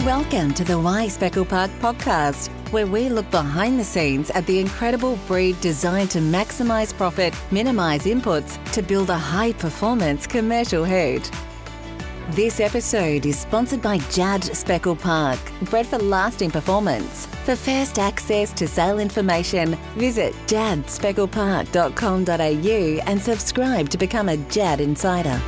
Welcome to the Speckle Park podcast, where we look behind the scenes at the incredible breed designed to maximise profit, minimise inputs to build a high-performance commercial herd. This episode is sponsored by Speckle Park, bred for lasting performance. For first access to sale information, visit jadspecklepark.com.au and subscribe to become a Jad Insider.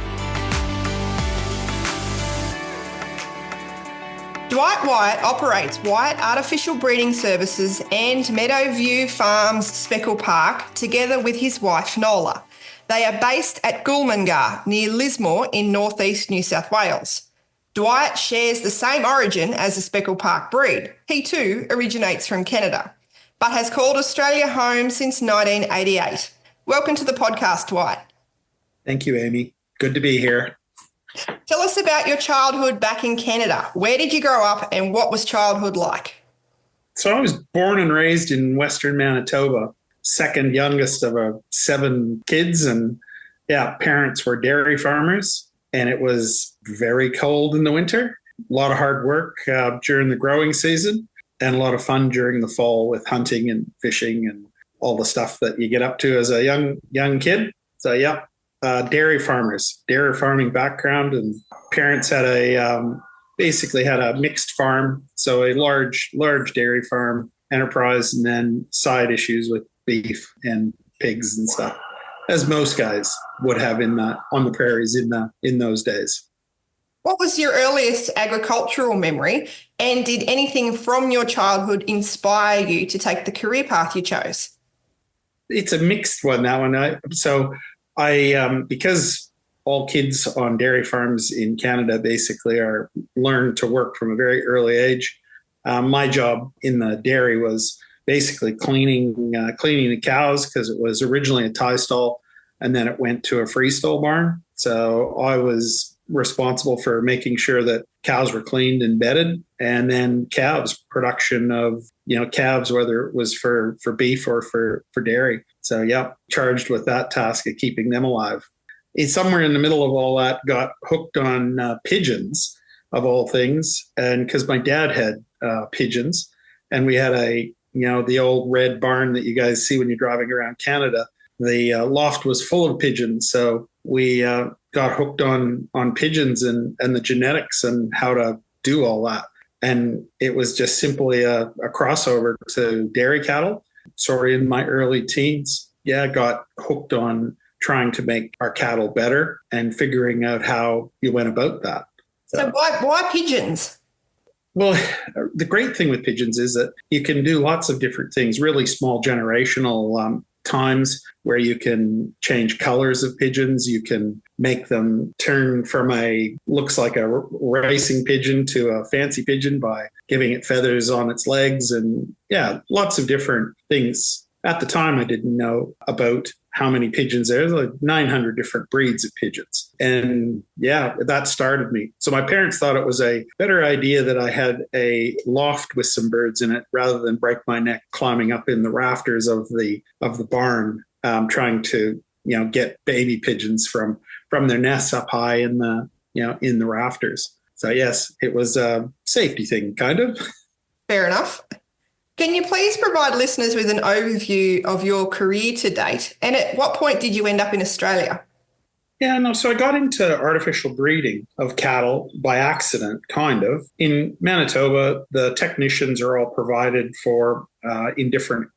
Dwight Wyatt operates Wyatt Artificial Breeding Services and Meadow Farms Speckle Park together with his wife Noela. They are based at Goolmangar near Lismore in North East New South Wales. Dwight shares the same origin as the Speckle Park breed. He too originates from Canada, but has called Australia home since 1988. Welcome to the podcast, Dwight. Thank you, Amy. Good to be here. Tell us about your childhood back in Canada. Where did you grow up and what was childhood like? So I was born and raised in Western Manitoba, second youngest of 7 kids. And parents were dairy farmers, and it was very cold in the winter. A lot of hard work during the growing season and a lot of fun during the fall with hunting and fishing and all the stuff that you get up to as a young kid. So, dairy farmers, dairy farming background, and parents had basically had a mixed farm. So a large dairy farm enterprise, and then side issues with beef and pigs and stuff, as most guys would have on the prairies in those days. What was your earliest agricultural memory, and did anything from your childhood inspire you to take the career path you chose? It's a mixed one, that one. I because all kids on dairy farms in Canada basically are learned to work from a very early age. My job in the dairy was basically cleaning the cows, because it was originally a tie stall and then it went to a freestall barn. So I was responsible for making sure that cows were cleaned and bedded, and then calves, production of calves, whether it was for beef or for dairy. So charged with that task of keeping them alive. It's somewhere in the middle of all that, got hooked on pigeons of all things, and because my dad had pigeons, and we had the old red barn that you guys see when you're driving around Canada. The loft was full of pigeons, so we got hooked on pigeons and the genetics and how to do all that. And it was just simply a crossover to dairy cattle. Sort of in my early teens, got hooked on trying to make our cattle better and figuring out how you went about that. So why pigeons? Well, the great thing with pigeons is that you can do lots of different things, really small generational times where you can change colors of pigeons. You can make them turn from looks like a racing pigeon to a fancy pigeon by giving it feathers on its legs, and lots of different things. At the time, I didn't know about how many pigeons there. There's like 900 different breeds of pigeons. And that started me. So my parents thought it was a better idea that I had a loft with some birds in it rather than break my neck climbing up in the rafters of the barn, trying to, get baby pigeons from their nests up high in the rafters. So yes, it was a safety thing, kind of. Fair enough. Can you please provide listeners with an overview of your career to date? And at what point did you end up in Australia? So I got into artificial breeding of cattle by accident, kind of. In Manitoba, the technicians are all provided for in different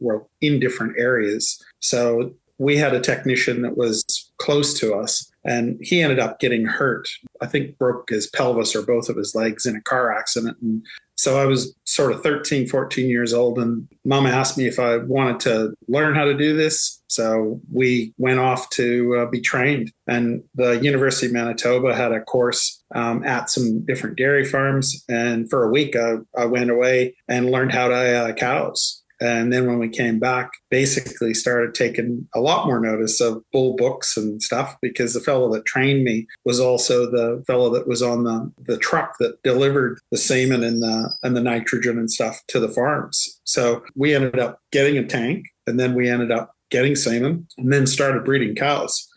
areas. So we had a technician that was close to us, and he ended up getting hurt. I think broke his pelvis or both of his legs in a car accident. And so I was sort of 13, 14 years old, and Mom asked me if I wanted to learn how to do this. So we went off to be trained. And the University of Manitoba had a course at some different dairy farms. And for a week, I went away and learned how to cows. And then when we came back, basically started taking a lot more notice of bull books and stuff, because the fellow that trained me was also the fellow that was on the truck that delivered the semen and the nitrogen and stuff to the farms. So we ended up getting a tank, and then we ended up getting semen, and then started breeding cows.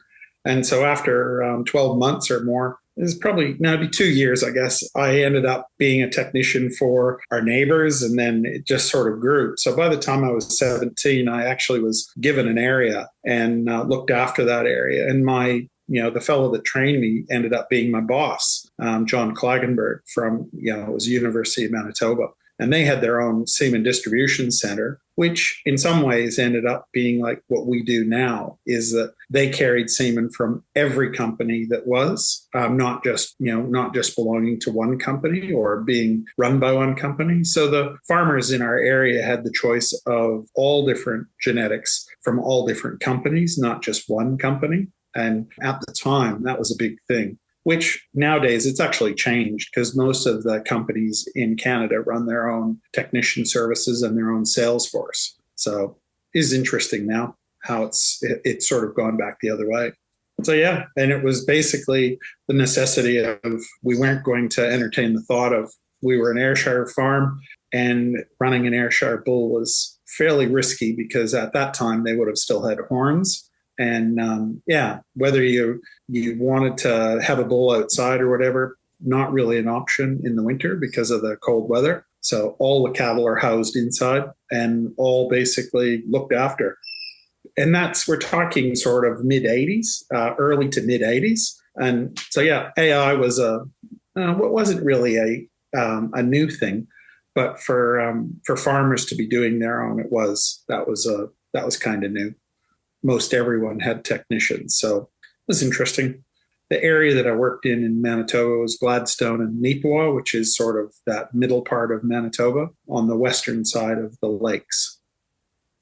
And so after 12 months or more, it was probably, now it'd be 2 years, I guess. I ended up being a technician for our neighbors, and then it just sort of grew. So by the time I was 17, I actually was given an area and looked after that area. And the fellow that trained me ended up being my boss, John Klagenberg from, it was University of Manitoba. And they had their own semen distribution center, which in some ways ended up being like what we do now, is that they carried semen from every company that was, not just belonging to one company or being run by one company. So the farmers in our area had the choice of all different genetics from all different companies, not just one company. And at the time, that was a big thing, which nowadays it's actually changed because most of the companies in Canada run their own technician services and their own sales force. So it is interesting now how it's sort of gone back the other way. So yeah, and it was basically the necessity of, we weren't going to entertain the thought of, we were an Ayrshire farm, and running an Ayrshire bull was fairly risky because at that time they would have still had horns. And whether you wanted to have a bull outside or whatever, not really an option in the winter because of the cold weather. So all the cattle are housed inside and all basically looked after. And we're talking sort of mid-80s, early to mid-80s. And so, yeah, AI was wasn't really a new thing, but for farmers to be doing their own, that was kind of new. Most everyone had technicians. So it was interesting. The area that I worked in Manitoba was Gladstone and Neepawa, which is sort of that middle part of Manitoba on the western side of the lakes.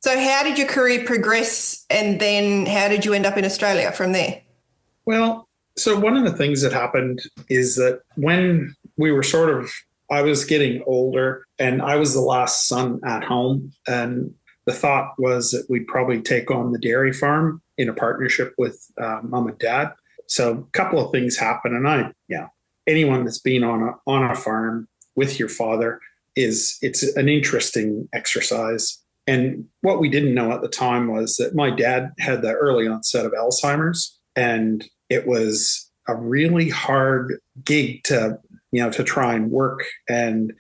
So how did your career progress, and then how did you end up in Australia from there? Well, so one of the things that happened is that when we were I was getting older and I was the last son at home, and the thought was that we'd probably take on the dairy farm in a partnership with mom and dad. So a couple of things happened. And anyone that's been on a farm with your father, it's an interesting exercise. And what we didn't know at the time was that my dad had the early onset of Alzheimer's, and it was a really hard gig to try and work and,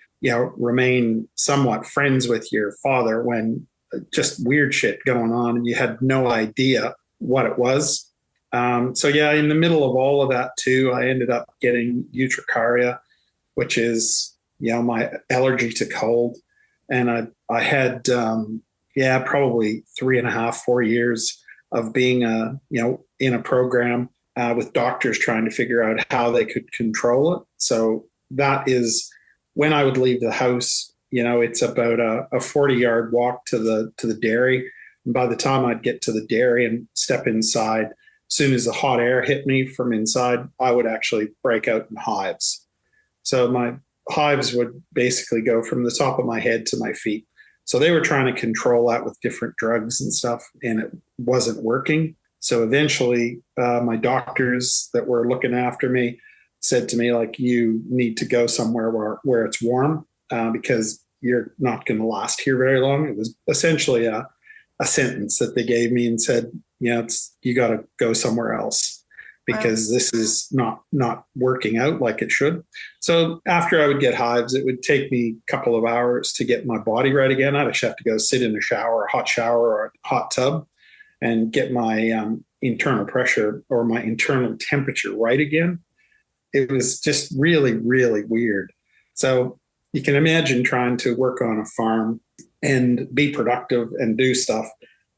remain somewhat friends with your father when just weird shit going on and you had no idea what it was. In the middle of all of that too, I ended up getting urticaria, which is, my allergy to cold. And I had, probably 3.5, 4 years of being, in a program with doctors trying to figure out how they could control it. So that is when I would leave the house. It's about a 40-yard walk to the dairy. And by the time I'd get to the dairy and step inside, as soon as the hot air hit me from inside, I would actually break out in hives. So my hives would basically go from the top of my head to my feet. So they were trying to control that with different drugs and stuff, and it wasn't working. So eventually my doctors that were looking after me said to me, like, you need to go somewhere where it's warm. Because you're not going to last here very long. It was essentially a sentence that they gave me and said, you got to go somewhere else because this is not working out like it should. So after I would get hives, it would take me a couple of hours to get my body right again. I'd actually have to go sit in a hot shower or a hot tub and get my internal pressure or my internal temperature right again. It was just really, really weird. So you can imagine trying to work on a farm and be productive and do stuff,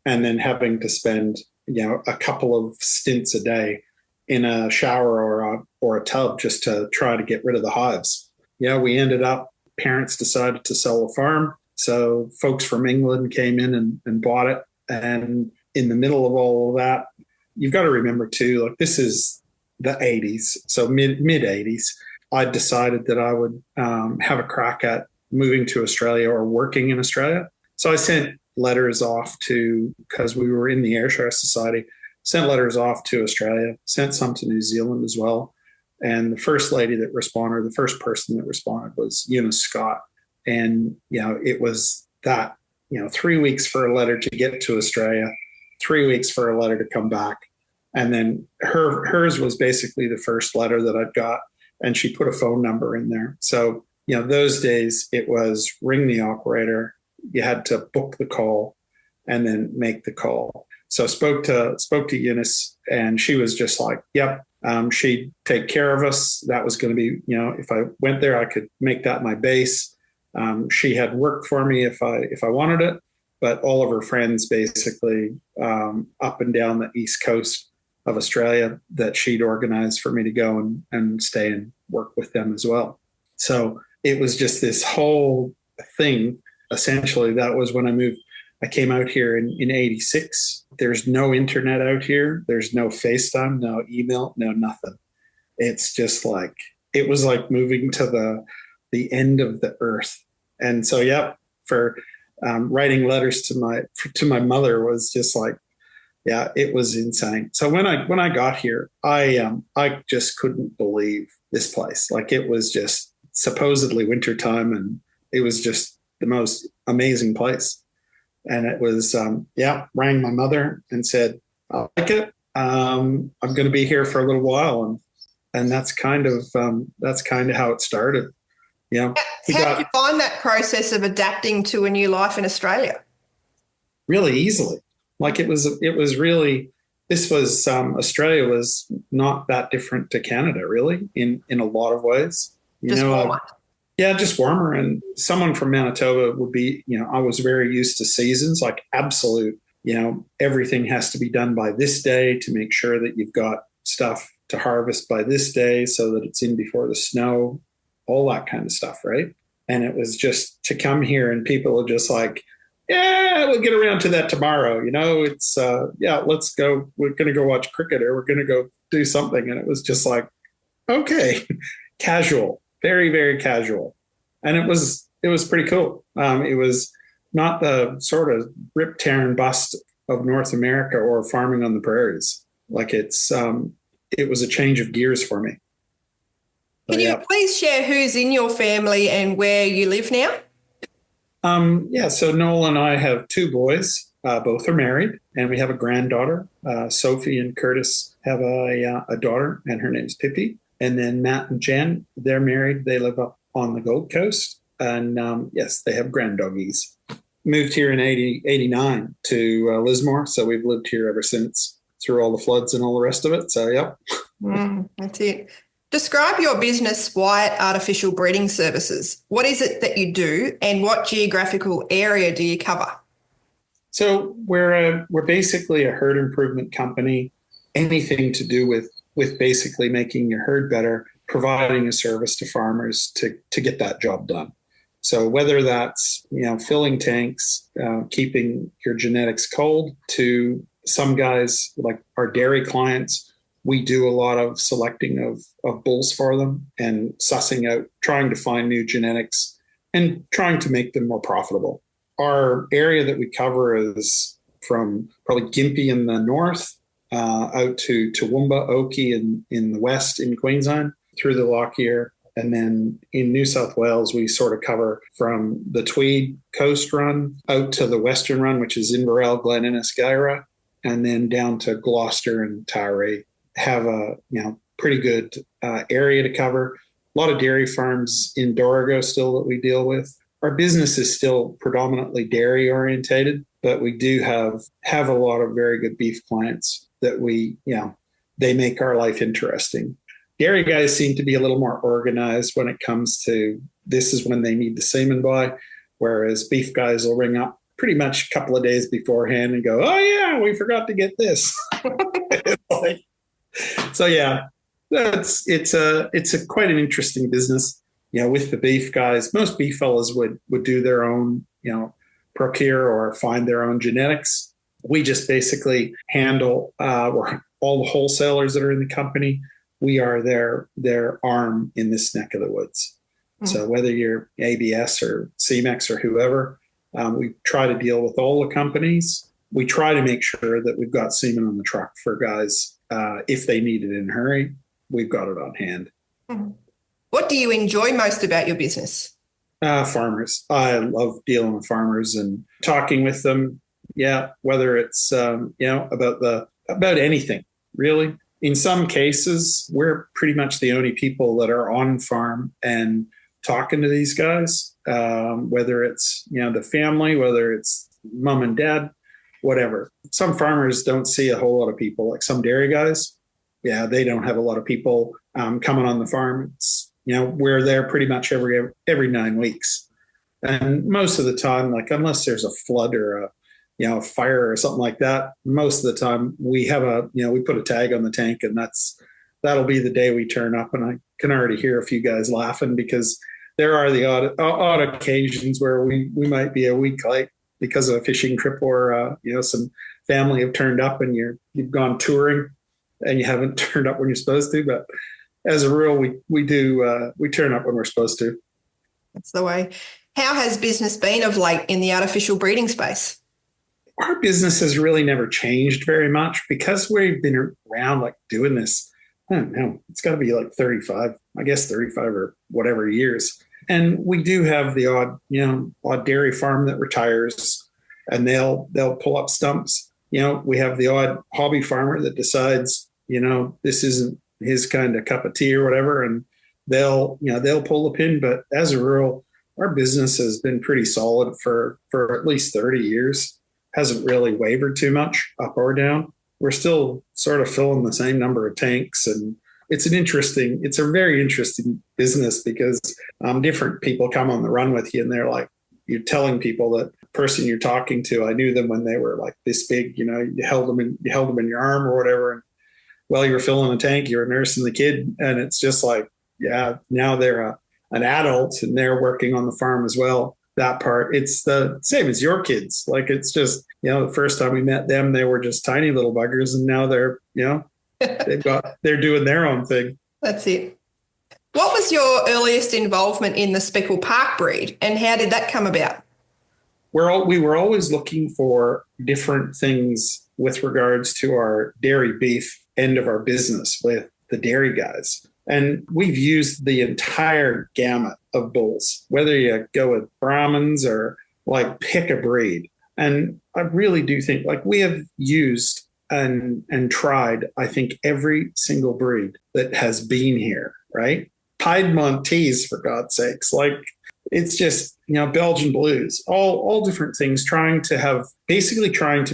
and then having to spend, a couple of stints a day in a shower or a tub just to try to get rid of the hives. We ended up, parents decided to sell the farm. So folks from England came in and bought it. And in the middle of all of that, you've got to remember too, like, this is the 80s, so mid 80s. I decided that I would have a crack at moving to Australia or working in Australia. So I sent letters off because we were in the Ayrshire Society, sent letters off to Australia, sent some to New Zealand as well. And the first person that responded was Eunice Scott. And, it was that, 3 weeks for a letter to get to Australia, 3 weeks for a letter to come back. And then hers was basically the first letter that I'd got, and she put a phone number in there. So, those days it was ring the operator. You had to book the call and then make the call. So spoke to Eunice, and she was just like, yep, she'd take care of us. That was going to be, if I went there, I could make that my base. She had work for me if I wanted it, but all of her friends basically up and down the East Coast of Australia that she'd organized for me to go and stay and work with them as well. So it was just this whole thing. Essentially, that was when I moved. I came out here in 86. There's no internet out here. There's no FaceTime, no email, no nothing. It's just like, it was like moving to the end of the earth. And so, for writing letters to my mother was just like, it was insane. So when I got here, I just couldn't believe this place. Like, it was just supposedly wintertime, and it was just the most amazing place. And it was, rang my mother and said, I like it. I'm going to be here for a little while. And that's kind of how it started. How did you find that process of adapting to a new life in Australia? Really easily. Like, it was really, Australia was not that different to Canada, really, in a lot of ways. Warmer. Just warmer. And someone from Manitoba would be, I was very used to seasons, like absolute, everything has to be done by this day to make sure that you've got stuff to harvest by this day so that it's in before the snow, all that kind of stuff, right? And it was just to come here and people are just like, we'll get around to that tomorrow. It's, let's go. We're going to go watch cricket, or we're going to go do something. And it was just like, okay, casual, very, very casual. And it was pretty cool. It was not the sort of rip, tear, and bust of North America or farming on the prairies. Like, it was a change of gears for me. Can you please share who's in your family and where you live now? So Noela and I have two boys. Both are married, and we have a granddaughter. Sophie and Curtis have a daughter, and her name's Pippi. And then Matt and Jen, they're married. They live up on the Gold Coast. And they have granddoggies. Moved here in 89 to Lismore. So we've lived here ever since, through all the floods and all the rest of it. So, yep. That's it. Describe your business, Wyatt Artificial Breeding Services. What is it that you do, and what geographical area do you cover? So we're basically a herd improvement company. Anything to do with basically making your herd better, providing a service to farmers to get that job done. So whether that's filling tanks, keeping your genetics cold, to some guys like our dairy clients. We do a lot of selecting of bulls for them and sussing out, trying to find new genetics and trying to make them more profitable. Our area that we cover is from probably Gympie in the north out to Toowoomba, Oakey in the west in Queensland, through the Lockyer. And then in New South Wales, we sort of cover from the Tweed Coast Run out to the Western Run, which is Inverell, Glen Innes, Guyra, and then down to Gloucester and Taree. Have a pretty good area to cover. A lot of dairy farms in Dorrigo still that we deal with. Our business is still predominantly dairy orientated, but we do have a lot of very good beef clients that they make our life interesting. Dairy guys seem to be a little more organized when it comes to this is when they need the semen by, whereas beef guys will ring up pretty much a couple of days beforehand and go, oh yeah, we forgot to get this. So it's a quite an interesting business. With the beef guys, most beef fellas would do their own, procure or find their own genetics. We just basically handle all the wholesalers that are in the company. We are their arm in this neck of the woods. Mm-hmm. So whether you're ABS or CMEX or whoever, we try to deal with all the companies. We try to make sure that we've got semen on the truck for guys. If they need it in a hurry, we've got it on hand. Mm-hmm. What do you enjoy most about your business? Farmers. I love dealing with farmers and talking with them. Yeah, whether it's about anything. really. In some cases, we're pretty much the only people that are on farm and talking to these guys, whether it's, the family, whether it's mom and dad, whatever. Some farmers don't see a whole lot of people, like some dairy guys. Yeah, they don't have a lot of people coming on the farm. It's, we're there pretty much every 9 weeks. And most of the time, like unless there's a flood or a fire or something like that, most of the time we have we put a tag on the tank, and that'll be the day we turn up. And I can already hear a few guys laughing because there are the odd occasions where we might be a week late because of a fishing trip or some family have turned up and you've gone touring and you haven't turned up when you're supposed to. But as a rule, we turn up when we're supposed to. That's the way. How has business been of late in the artificial breeding space? Our business has really never changed very much because we've been around like doing this. I don't know. It's got to be like 35 or whatever years. And we do have the odd dairy farm that retires and they'll pull up stumps. We have the odd hobby farmer that decides, this isn't his kind of cup of tea or whatever. And they'll pull the pin. But as a rule, our business has been pretty solid for at least 30 years. Hasn't really wavered too much up or down. We're still sort of filling the same number of tanks, and it's a very interesting business because different people come on the run with you, and they're like, you're telling people that the person you're talking to, I knew them when they were like this big, you held them in your arm or whatever, and while you were filling a tank, you were nursing the kid, and it's just like, yeah, now they're an adult and they're working on the farm as well. That part, it's the same as your kids. Like, it's just, the first time we met them, they were just tiny little buggers, and now they're, they're doing their own thing. That's it. What was your earliest involvement in the Speckle Park breed, and how did that come about? We were always looking for different things with regards to our dairy beef end of our business with the dairy guys. And we've used the entire gamut of bulls, whether you go with Brahmins or like pick a breed. And I really do think like we have used and tried, I think, every single breed that has been here, right? Piedmontese, for God's sakes. Like, it's just, Belgian blues, all different things, trying to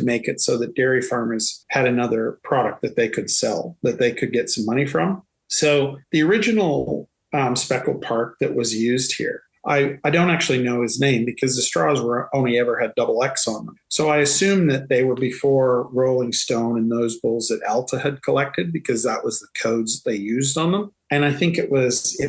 make it so that dairy farmers had another product that they could sell, that they could get some money from. So the original Speckle Park that was used here, I don't actually know his name because the straws were only ever had double X on them. So I assume that they were before Rolling Stone and those bulls that Alta had collected, because that was the codes they used on them. And I think it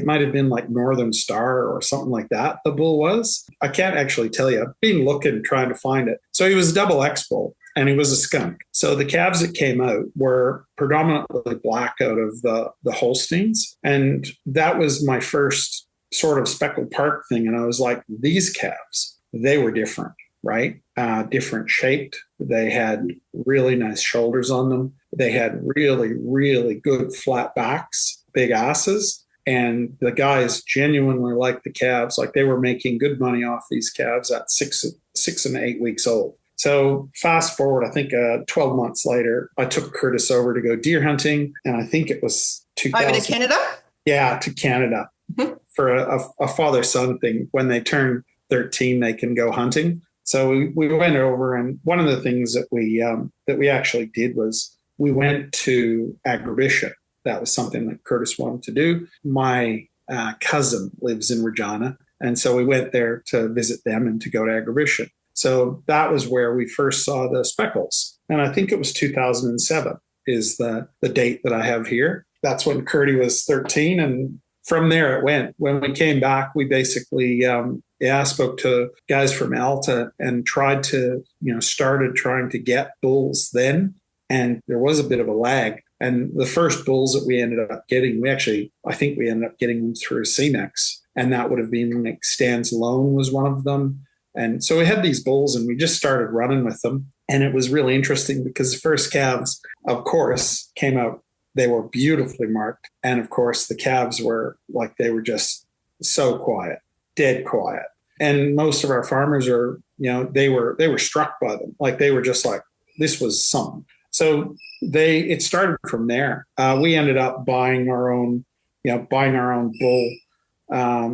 might have been like Northern Star or something like that, the bull was. I can't actually tell you. I've been looking, trying to find it. So he was a double X bull. And he was a skunk. So the calves that came out were predominantly black out of the Holsteins. And that was my first sort of Speckle Park thing. And I was like, these calves, they were different, right? Different shaped. They had really nice shoulders on them. They had really, really good flat backs, big asses. And the guys genuinely liked the calves. Like, they were making good money off these calves at 6 and 8 weeks old. So fast forward, I think 12 months later, I took Curtis over to go deer hunting. And I think it was 2000. Over to Canada? Yeah, to Canada for a father-son thing. When they turn 13, they can go hunting. So we went over, and one of the things that we actually did was we went to Agribition. That was something that Curtis wanted to do. My cousin lives in Regina, and so we went there to visit them and to go to Agribition. So that was where we first saw the speckles. And I think it was 2007 is the date that I have here. That's when Curdy was 13. And from there it went. When we came back, we basically, spoke to guys from Alta and started trying to get bulls then. And there was a bit of a lag. And the first bulls that we ended up getting, I think we ended up getting them through CMEX. And that would have been like Stan's Loan was one of them. And so we had these bulls and we just started running with them. And it was really interesting because the first calves, of course, came out. They were beautifully marked. And of course, the calves were like, they were just so quiet, dead quiet. And most of our farmers they were struck by them. Like, they were just like, this was something. So it started from there. We ended up buying our own bull,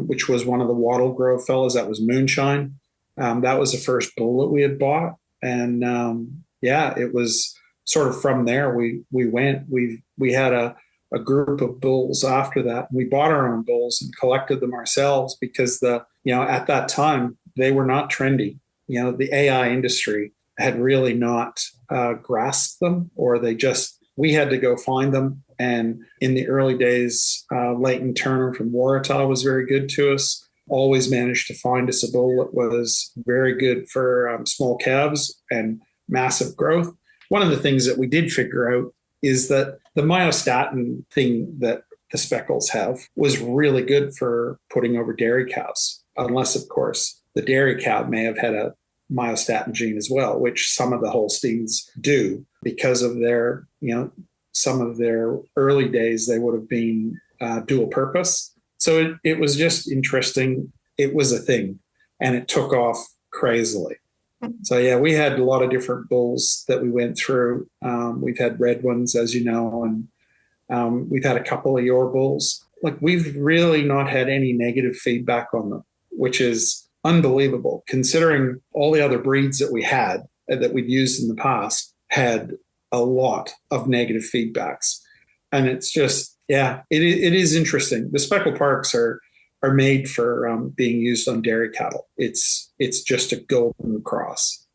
which was one of the Wattle Grove fellas. That was Moonshine. That was the first bull that we had bought. And it was sort of from there we went. We had a group of bulls after that. We bought our own bulls and collected them ourselves because at that time they were not trendy. The AI industry had really not grasped them, or we had to go find them. And in the early days, Leighton Turner from Waratah was very good to us. Always managed to find us a bull that was very good for small calves and massive growth. One of the things that we did figure out is that the myostatin thing that the speckles have was really good for putting over dairy cows, unless, of course, the dairy cow may have had a myostatin gene as well, which some of the Holsteins do because of their, some of their early days, they would have been dual purpose. So it was just interesting. It was a thing, and it took off crazily. So, yeah, we had a lot of different bulls that we went through. We've had red ones, as you know, and we've had a couple of your bulls. Like, we've really not had any negative feedback on them, which is unbelievable, considering all the other breeds that we had that we'd used in the past had a lot of negative feedbacks. And it's just, it is interesting. The Speckle Parks are made for being used on dairy cattle. It's just a golden cross.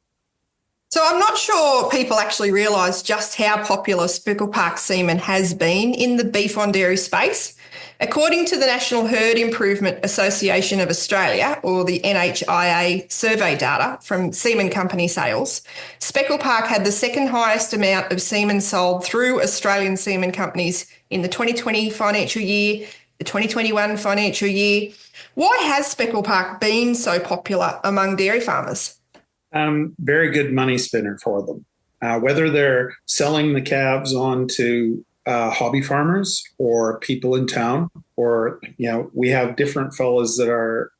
So I'm not sure people actually realise just how popular Speckle Park semen has been in the beef on dairy space. According to the National Herd Improvement Association of Australia, or the NHIA survey data from Semen Company sales, Speckle Park had the second highest amount of semen sold through Australian semen companies in the 2020 financial year, the 2021 financial year. Why has Speckle Park been so popular among dairy farmers? Very good money spinner for them. Whether they're selling the calves on to hobby farmers or people in town, or, we have different fellas that are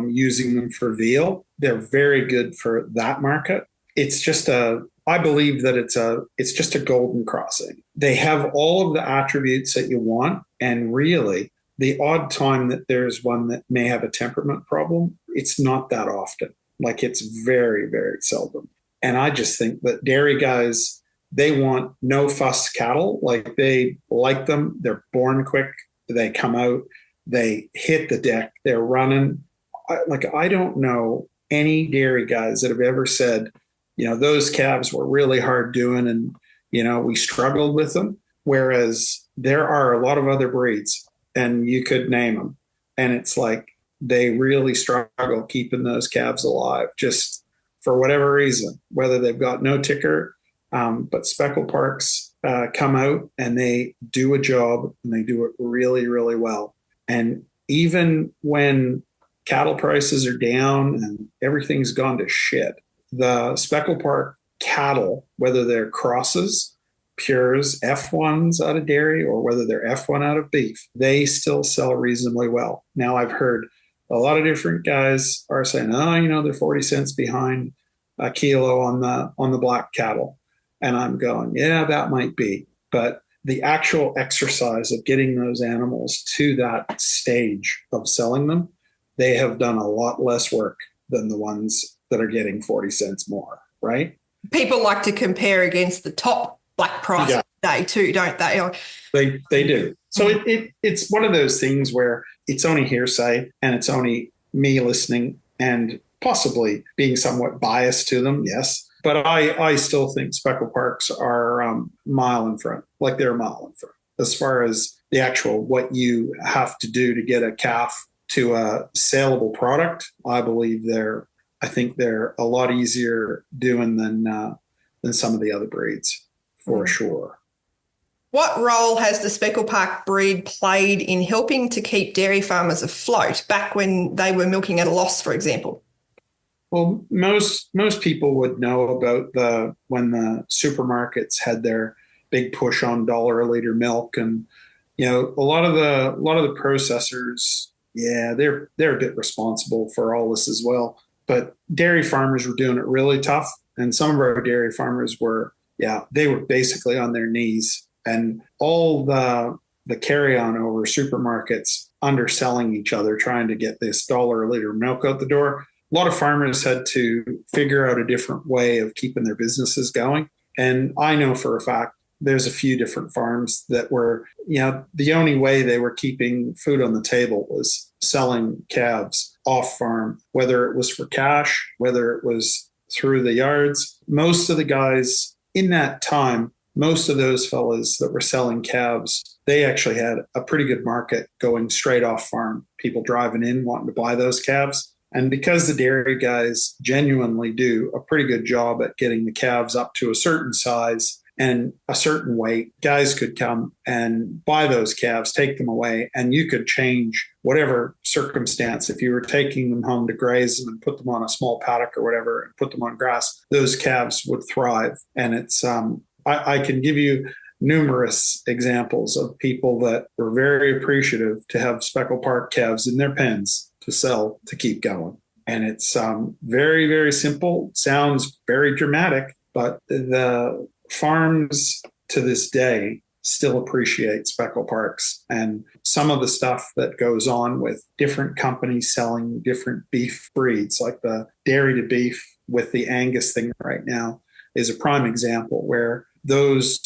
using them for veal. They're very good for that market. It's just I believe that it's just a golden crossing. They have all of the attributes that you want. And really, the odd time that there's one that may have a temperament problem, it's not that often. Like, it's very, very seldom. And I just think that dairy guys, they want no fuss cattle. Like, they like them. They're born quick. They come out. They hit the deck. They're running. I don't know any dairy guys that have ever said, those calves were really hard doing and, we struggled with them. Whereas there are a lot of other breeds, and you could name them. And it's like, they really struggle keeping those calves alive, just for whatever reason, whether they've got no ticker. But Speckle Parks come out and they do a job, and they do it really, really well. And even when cattle prices are down and everything's gone to shit, the Speckle Park cattle, whether they're crosses, pures, F1s out of dairy, or whether they're F1 out of beef, they still sell reasonably well. Now, I've heard a lot of different guys are saying, they're 40 cents behind a kilo on the black cattle. And I'm going, yeah, that might be. But the actual exercise of getting those animals to that stage of selling them, they have done a lot less work than the ones that are getting 40 cents more, right? People like to compare against the top black price day too, don't they? They do. So it's one of those things where it's only hearsay, and it's only me listening and possibly being somewhat biased to them, yes. But I still think Speckle Parks are mile in front, like they're a mile in front as far as the actual what you have to do to get a calf to a saleable product. I think they're a lot easier doing than some of the other breeds, for sure. What role has the Speckle Park breed played in helping to keep dairy farmers afloat back when they were milking at a loss, for example? Well, most people would know about when the supermarkets had their big push on $1 a liter milk, and a lot of the processors, they're a bit responsible for all this as well. But dairy farmers were doing it really tough, and some of our dairy farmers were Yeah, they were basically on their knees, and all the carry-on over supermarkets underselling each other, trying to get this $1 a liter milk out the door. A lot of farmers had to figure out a different way of keeping their businesses going. And I know for a fact there's a few different farms that were, the only way they were keeping food on the table was selling calves off farm, whether it was for cash, whether it was through the yards. Most of the guys in that time, most of those fellas that were selling calves, they actually had a pretty good market going straight off farm, people driving in wanting to buy those calves. And because the dairy guys genuinely do a pretty good job at getting the calves up to a certain size and a certain weight, guys could come and buy those calves, take them away, and you could change whatever circumstance. If you were taking them home to graze them and put them on a small paddock or whatever and put them on grass, those calves would thrive. And it's I can give you numerous examples of people that were very appreciative to have Speckle Park calves in their pens to sell to keep going. And it's very, very simple. Sounds very dramatic, but the farms to this day still appreciate Speckle Parks. And some of the stuff that goes on with different companies selling different beef breeds, like the dairy to beef with the Angus thing right now, is a prime example where those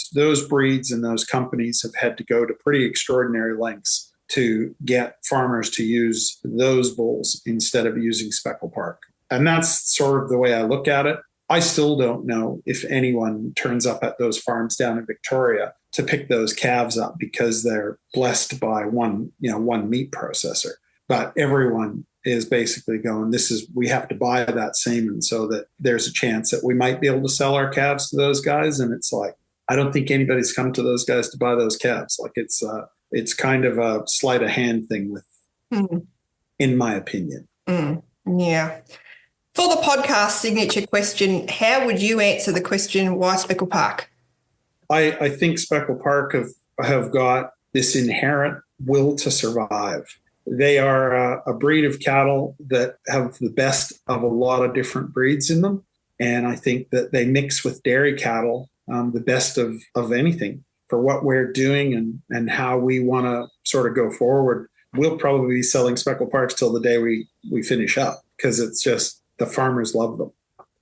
breeds and those companies have had to go to pretty extraordinary lengths to get farmers to use those bulls instead of using Speckle Park. And that's sort of the way I look at it. I still don't know if anyone turns up at those farms down in Victoria to pick those calves up because they're blessed by one meat processor. But everyone is basically going, we have to buy that semen so that there's a chance that we might be able to sell our calves to those guys. And it's like, I don't think anybody's come to those guys to buy those calves. Like it's kind of a sleight of hand thing in my opinion. Yeah. For the podcast signature question, how would you answer the question, why Speckle Park? I think Speckle Park have got this inherent will to survive. They are a breed of cattle that have the best of a lot of different breeds in them. And I think that they mix with dairy cattle the best of anything for what we're doing and how we want to sort of go forward. We'll probably be selling Speckle Parks till the day we finish up because it's just the farmers love them.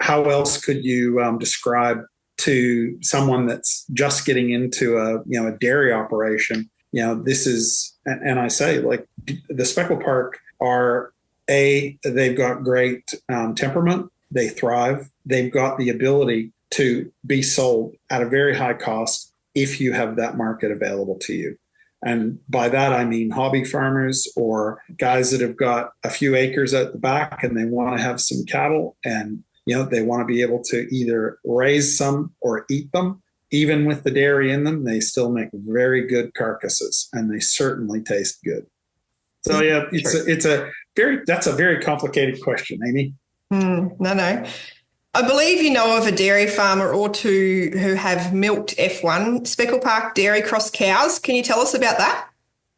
How else could you describe to someone that's just getting into a dairy operation? This is, and I say, like, the Speckle Park are they've got great temperament. They thrive. They've got the ability to be sold at a very high cost if you have that market available to you. And by that, I mean hobby farmers or guys that have got a few acres at the back and they want to have some cattle and, they want to be able to either raise some or eat them. Even with the dairy in them, they still make very good carcasses and they certainly taste good. So yeah, that's a very complicated question, Amy. No. I believe you know of a dairy farmer or two who have milked F1 Speckle Park dairy cross cows. Can you tell us about that?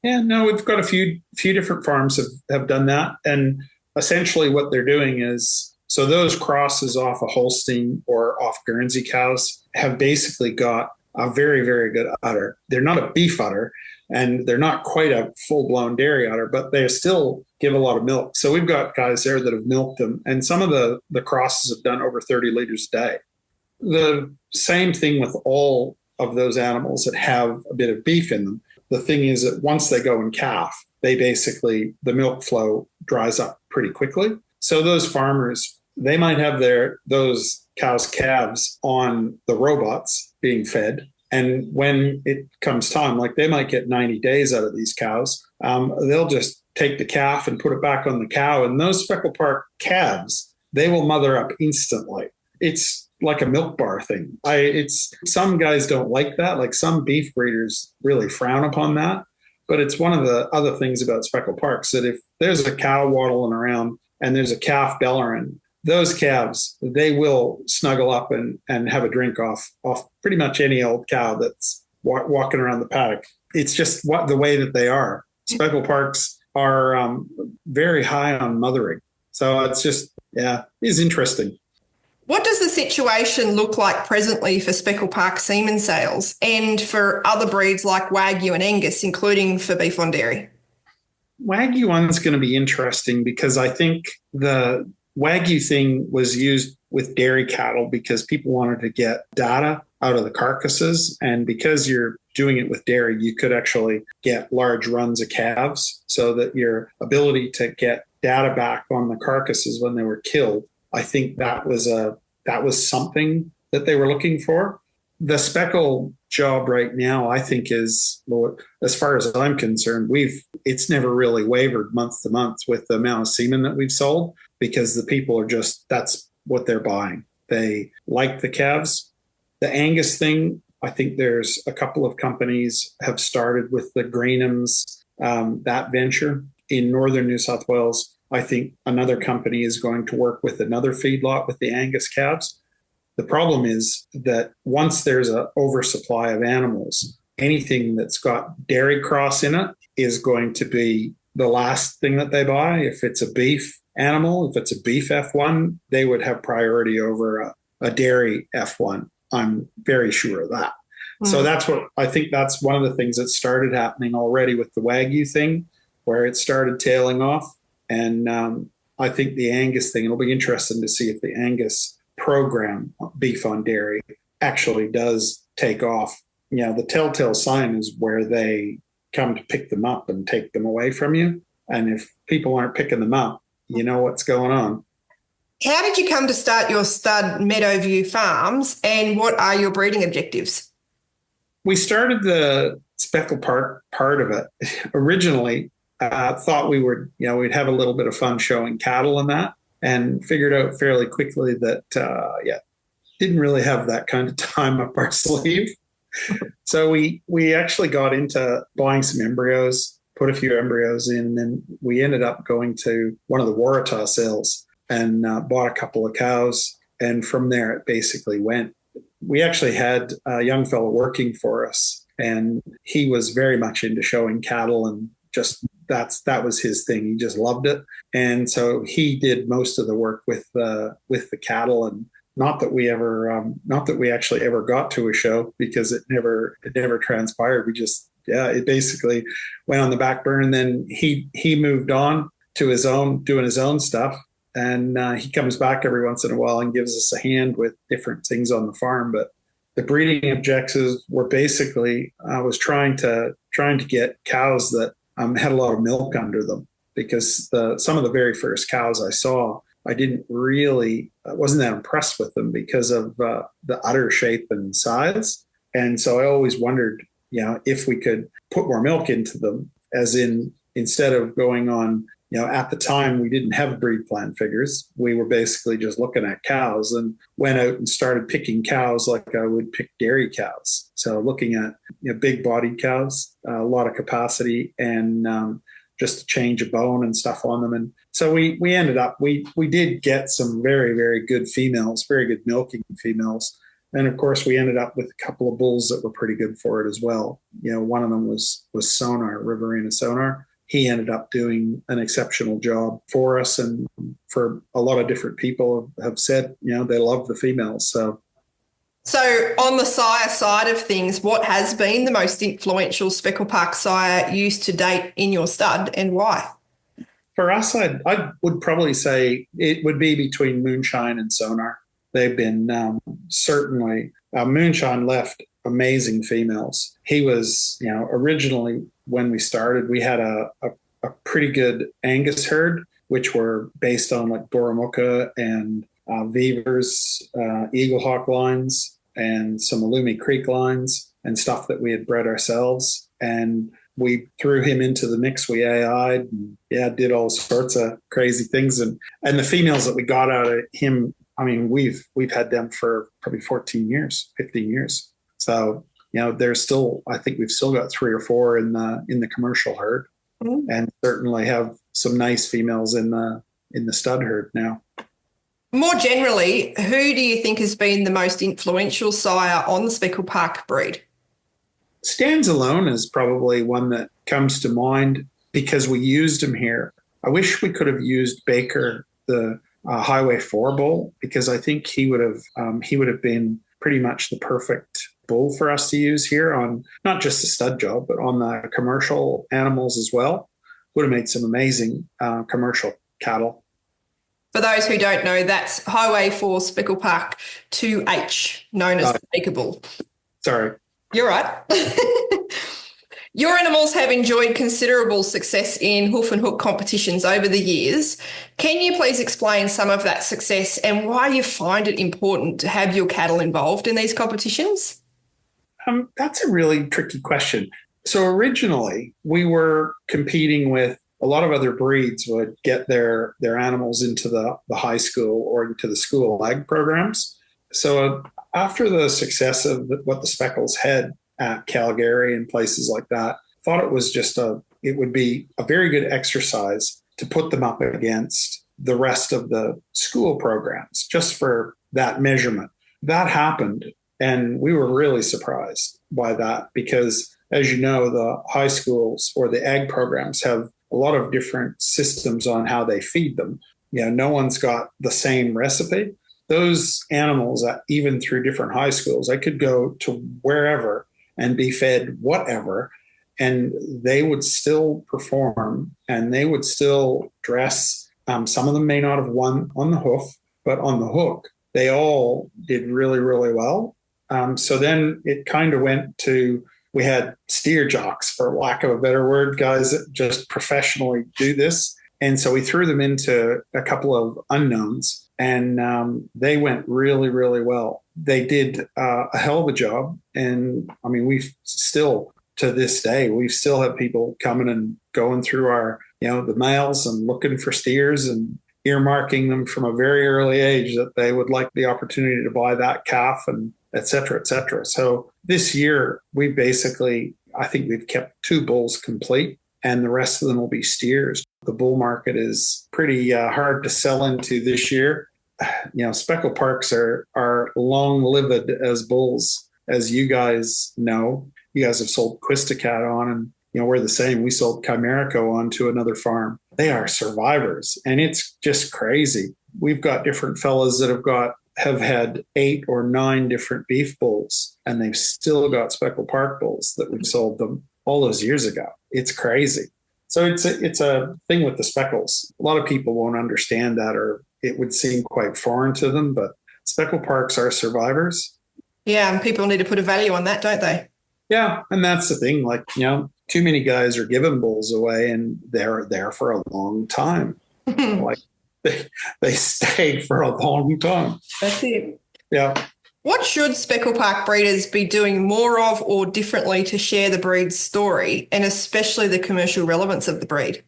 Yeah, no, we've got a few different farms have done that. And essentially what they're doing is, so those crosses off a Holstein or off Guernsey cows have basically got a very, very good udder. They're not a beef udder and they're not quite a full-blown dairy udder, but they still give a lot of milk. So we've got guys there that have milked them, and some of the crosses have done over 30 liters a day. The same thing with all of those animals that have a bit of beef in them. The thing is that once they go in calf, the milk flow dries up pretty quickly. So those farmers, they might have those cows' calves on the robots being fed. And when it comes time, like they might get 90 days out of these cows, they'll just take the calf and put it back on the cow. And those Speckle Park calves, they will mother up instantly. It's like a milk bar thing. Some guys don't like that. Like some beef breeders really frown upon that. But it's one of the other things about Speckle Parks that if there's a cow waddling around and there's a calf bellering, those calves, they will snuggle up and have a drink off pretty much any old cow that's walking around the paddock. It's just the way that they are. Speckle Parks are very high on mothering. So it's just, it's interesting. What does the situation look like presently for Speckle Park semen sales and for other breeds like Wagyu and Angus, including for beef on dairy? Wagyu one's going to be interesting because I think the Wagyu thing was used with dairy cattle because people wanted to get data out of the carcasses. And because you're doing it with dairy, you could actually get large runs of calves so that your ability to get data back on the carcasses when they were killed, I think that was something that they were looking for. The speckle job right now, I think, is, as far as I'm concerned, it's never really wavered month to month with the amount of semen that we've sold because the people are that's what they're buying. They like the calves. The Angus thing, I think there's a couple of companies have started with the Greenhams, that venture in northern New South Wales. I think another company is going to work with another feedlot with the Angus calves. The problem is that once there's an oversupply of animals, anything that's got dairy cross in it is going to be the last thing that they buy. If it's a beef animal, if it's a beef F1, they would have priority over a dairy F1. I'm very sure of that. So that's one of the things that started happening already with the Wagyu thing, where it started tailing off. And I think the Angus thing, it'll be interesting to see if the Angus program, beef on dairy, actually does take off. The telltale sign is where they come to pick them up and take them away from you. And if people aren't picking them up, you know what's going on. How did you come to start your stud Meadowview Farms, and what are your breeding objectives? We started the Speckle Park part of it originally. Thought we would, we'd have a little bit of fun showing cattle and that, and figured out fairly quickly that, didn't really have that kind of time up our sleeve. So we actually got into buying some embryos, put a few embryos in, and then we ended up going to one of the Waratah sales and bought a couple of cows. And from there, it basically went. We actually had a young fellow working for us, and he was very much into showing cattle, and just that was his thing. He just loved it. And so he did most of the work with the cattle. And not that we actually ever got to a show, because it never transpired. It basically went on the back burner. And then he moved on to doing his own stuff. And he comes back every once in a while and gives us a hand with different things on the farm. But the breeding objectives were basically, I was trying to get cows that had a lot of milk under them, because some of the very first cows I saw, I wasn't that impressed with them because of the udder shape and size. And so I always wondered, if we could put more milk into them, as in, instead of going on, at the time we didn't have breed plan figures. We were basically just looking at cows and went out and started picking cows like I would pick dairy cows. So looking at big bodied cows, a lot of capacity, and just a change of bone and stuff on them. And so we ended up, we did get some very, very good females, very good milking females. And of course, we ended up with a couple of bulls that were pretty good for it as well. One of them was Sonar, Riverina Sonar. He ended up doing an exceptional job for us, and for a lot of different people have said, they love the females. So on the sire side of things, what has been the most influential Speckle Park sire used to date in your stud, and why? For us, I would probably say it would be between Moonshine and Sonar. They've been certainly, Moonshine left amazing females. He was, originally when we started, we had a pretty good Angus herd, which were based on like Boramuka and Beavers, Eaglehawk lines, and some Alumi Creek lines and stuff that we had bred ourselves. And we threw him into the mix. We AI'd and did all sorts of crazy things. And the females that we got out of him, I mean, we've had them for probably 14 years, 15 years. So, there's still, I think we've still got 3 or 4 in the commercial herd, and certainly have some nice females in the stud herd now. More generally, who do you think has been the most influential sire on the Speckle Park breed? Stands Alone is probably one that comes to mind because we used him here. I wish we could have used Baker, the a Highway 4 bull, because I think he would have been pretty much the perfect bull for us to use here on not just the stud job, but on the commercial animals as well. Would have made some amazing commercial cattle. For those who don't know, that's Highway 4 Speckle Park 2H, known as the Baker Bull. Sorry. You're right. Your animals have enjoyed considerable success in hoof and hook competitions over the years. Can you please explain some of that success and why you find it important to have your cattle involved in these competitions? That's a really tricky question. So originally, we were competing with a lot of other breeds would get their animals into the high school or into the school ag programs. So after the success of what the Speckles had at Calgary and places like that, thought it was it would be a very good exercise to put them up against the rest of the school programs just for that measurement. That happened, and we were really surprised by that because, as you know, the high schools or the ag programs have a lot of different systems on how they feed them. No one's got the same recipe. Those animals, even through different high schools, I could go to wherever and be fed whatever, and they would still perform and they would still dress. Some of them may not have won on the hoof, but on the hook, they all did really, really well. So then it kind of went to, we had steer jocks, for lack of a better word, guys that just professionally do this. And so we threw them into a couple of unknowns, and they went really, really well. They did a hell of a job. And I mean, we've still, to this day, we still have people coming and going through our, the mails and looking for steers and earmarking them from a very early age that they would like the opportunity to buy that calf, and et cetera, et cetera. So this year, I think we've kept 2 bulls complete, and the rest of them will be steers. The bull market is pretty hard to sell into this year. Speckle Parks are long-lived as bulls, as you guys know. You guys have sold Quistacat on, and we're the same. We sold Chimerico on to another farm. They are survivors, and it's just crazy. We've got different fellas that have had 8 or 9 different beef bulls, and they've still got Speckle Park bulls that we've sold them all those years ago. It's crazy. So it's a thing with the Speckles. A lot of people won't understand that, or it would seem quite foreign to them, but Speckle Parks are survivors. Yeah, and people need to put a value on that, don't they? Yeah, and that's the thing. Like, too many guys are giving bulls away, and they're there for a long time. Like they stay for a long time. That's it. Yeah. What should Speckle Park breeders be doing more of or differently to share the breed's story, and especially the commercial relevance of the breed?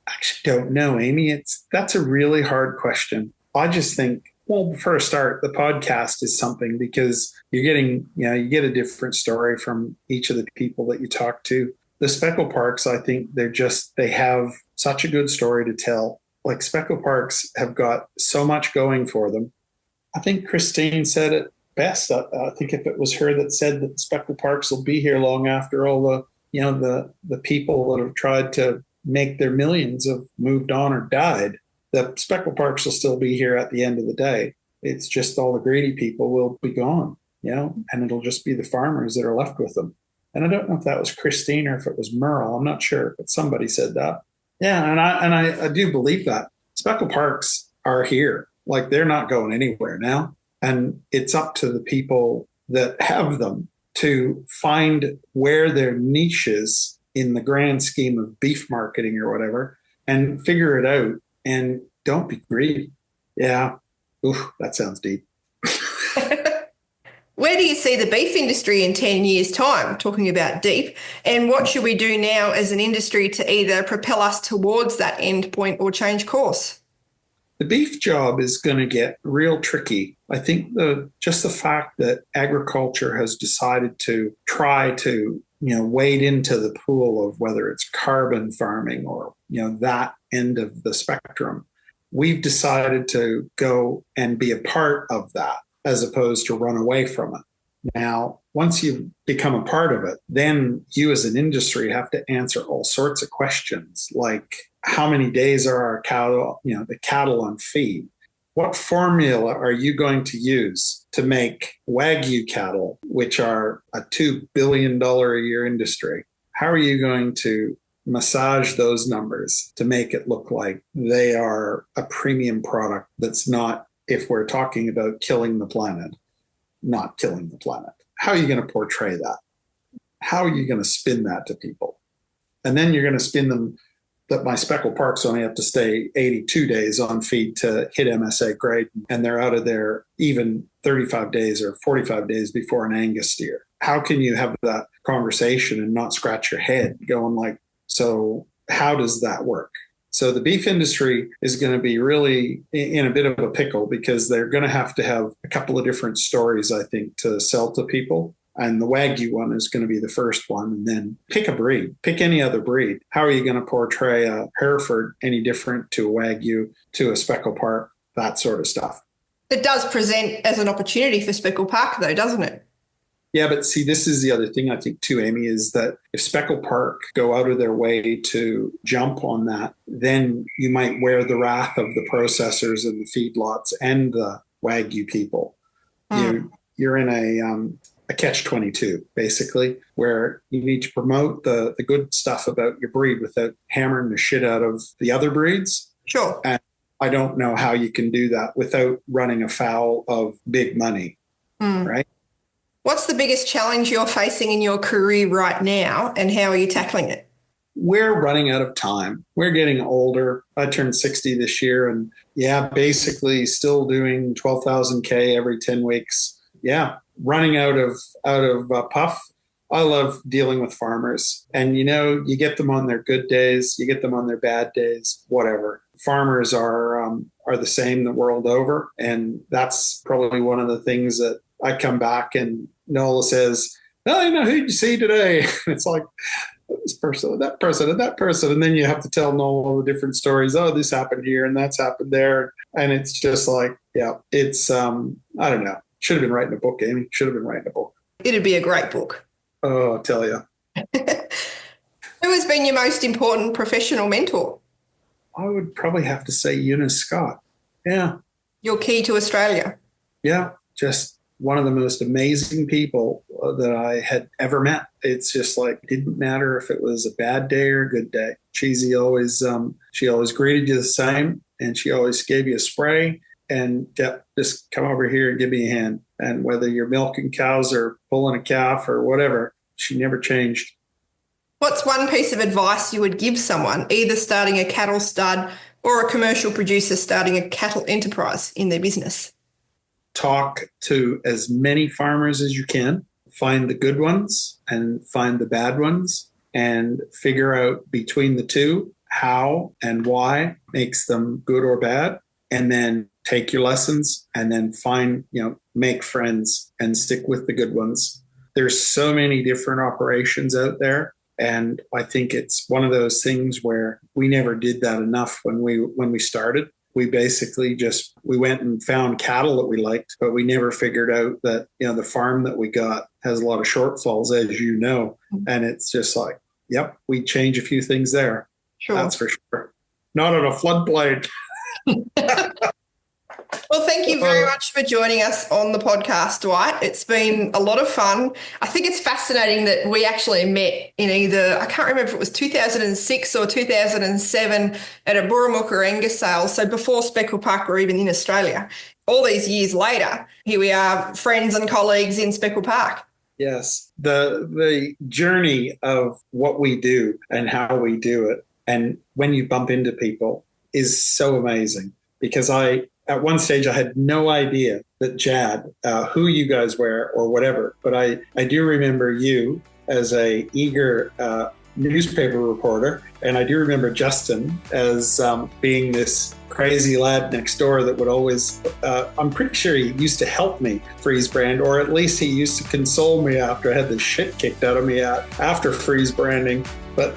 I actually don't know, Amy. That's a really hard question. I just think, well, for a start, the podcast is something because you're getting, you get a different story from each of the people that you talk to. The Speckle Parks, I think they have such a good story to tell. Like, Speckle Parks have got so much going for them. I think Christine said it best. I think if it was her that said that Speckle Parks will be here long after all the people that have tried to make their millions have moved on or died, the Speckle Parks will still be here at the end of the day. It's just all the greedy people will be gone, and it'll just be the farmers that are left with them. And I don't know if that was Christine or if it was Merle. I'm not sure, but somebody said that. Yeah, and I do believe that. Speckle Parks are here. Like, they're not going anywhere now. And it's up to the people that have them to find where their niche is in the grand scheme of beef marketing or whatever, and figure it out, and don't be greedy. Yeah. Oof, that sounds deep. Where do you see the beef industry in 10 years' time, talking about deep, and what should we do now as an industry to either propel us towards that end point or change course? The beef job is going to get real tricky. I think just the fact that agriculture has decided to try to, wade into the pool of whether it's carbon farming or, that end of the spectrum, we've decided to go and be a part of that as opposed to run away from it. Now, once you become a part of it, then you as an industry have to answer all sorts of questions, like how many days are our cattle, the cattle on feed? What formula are you going to use to make Wagyu cattle, which are a $2 billion a year industry? How are you going to massage those numbers to make it look like they are a premium product that's not, if we're talking about killing the planet, not killing the planet? How are you going to portray that? How are you going to spin that to people? And then you're going to spin them that my Speckle Parks only have to stay 82 days on feed to hit MSA grade, and they're out of there even 35 days or 45 days before an Angus steer. How can you have that conversation and not scratch your head going like, so how does that work? So the beef industry is going to be really in a bit of a pickle because they're going to have a couple of different stories, I think, to sell to people. And the Wagyu one is going to be the first one. And then pick a breed, pick any other breed. How are you going to portray a Hereford any different to a Wagyu, to a Speckle Park, that sort of stuff? It does present as an opportunity for Speckle Park, though, doesn't it? Yeah, but see, this is the other thing I think too, Amy, is that if Speckle Park go out of their way to jump on that, then you might wear the wrath of the processors and the feedlots and the Wagyu people. You're in a catch-22, basically, where you need to promote the good stuff about your breed without hammering the shit out of the other breeds. Sure. And I don't know how you can do that without running afoul of big money, right? What's the biggest challenge you're facing in your career right now, and how are you tackling it? We're running out of time. We're getting older. I turned 60 this year, and basically still doing 12,000 K every 10 weeks. Yeah, running out of puff. I love dealing with farmers, and you get them on their good days, you get them on their bad days, whatever. Farmers are the same the world over, and that's probably one of the things that I come back and Noela says, "Oh, who'd you see today?" It's like this person, that person, and that person, and then you have to tell Noela all the different stories. Oh, this happened here, and that's happened there, and it's just like, it's I don't know. Should have been writing a book, Amy. Should have been writing a book. It'd be a great book. Oh, I'll tell you. Who has been your most important professional mentor? I would probably have to say Eunice Scott. Yeah. Your key to Australia. Yeah, just one of the most amazing people that I had ever met. It's just like, it didn't matter if it was a bad day or a good day. She always greeted you the same, and she always gave you a spray and just come over here and give me a hand. And whether you're milking cows or pulling a calf or whatever, she never changed. What's one piece of advice you would give someone either starting a cattle stud or a commercial producer starting a cattle enterprise in their business? Talk to as many farmers as you can, find the good ones and find the bad ones, and figure out between the two how and why makes them good or bad, and then take your lessons and then make friends and stick with the good ones. There's so many different operations out there, and I think it's one of those things where we never did that enough when we started. We basically we went and found cattle that we liked, but we never figured out that, the farm that we got has a lot of shortfalls, as you know. And it's just like, we change a few things there. Sure. That's for sure. Not on a floodplain. Well, thank you very much for joining us on the podcast, Dwight. It's been a lot of fun. I think it's fascinating that we actually met in either, I can't remember if it was 2006 or 2007 at a Burramuka Angus sale, so before Speckle Park were even in Australia. All these years later, here we are, friends and colleagues in Speckle Park. Yes, the journey of what we do and how we do it, and when you bump into people, is so amazing. Because at one stage, I had no idea that Jad, who you guys were or whatever, but I do remember you as a eager newspaper reporter, and I do remember Justin as being this crazy lad next door that would always, I'm pretty sure he used to help me freeze brand, or at least he used to console me after I had the shit kicked out of me after freeze branding. But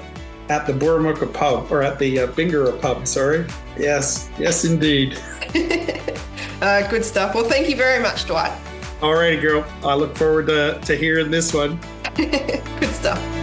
at the Burramuka pub, or at the Bingara pub, sorry. Yes, indeed. Good stuff. Well, thank you very much, Dwight. All righty, girl. I look forward to hearing this one. Good stuff.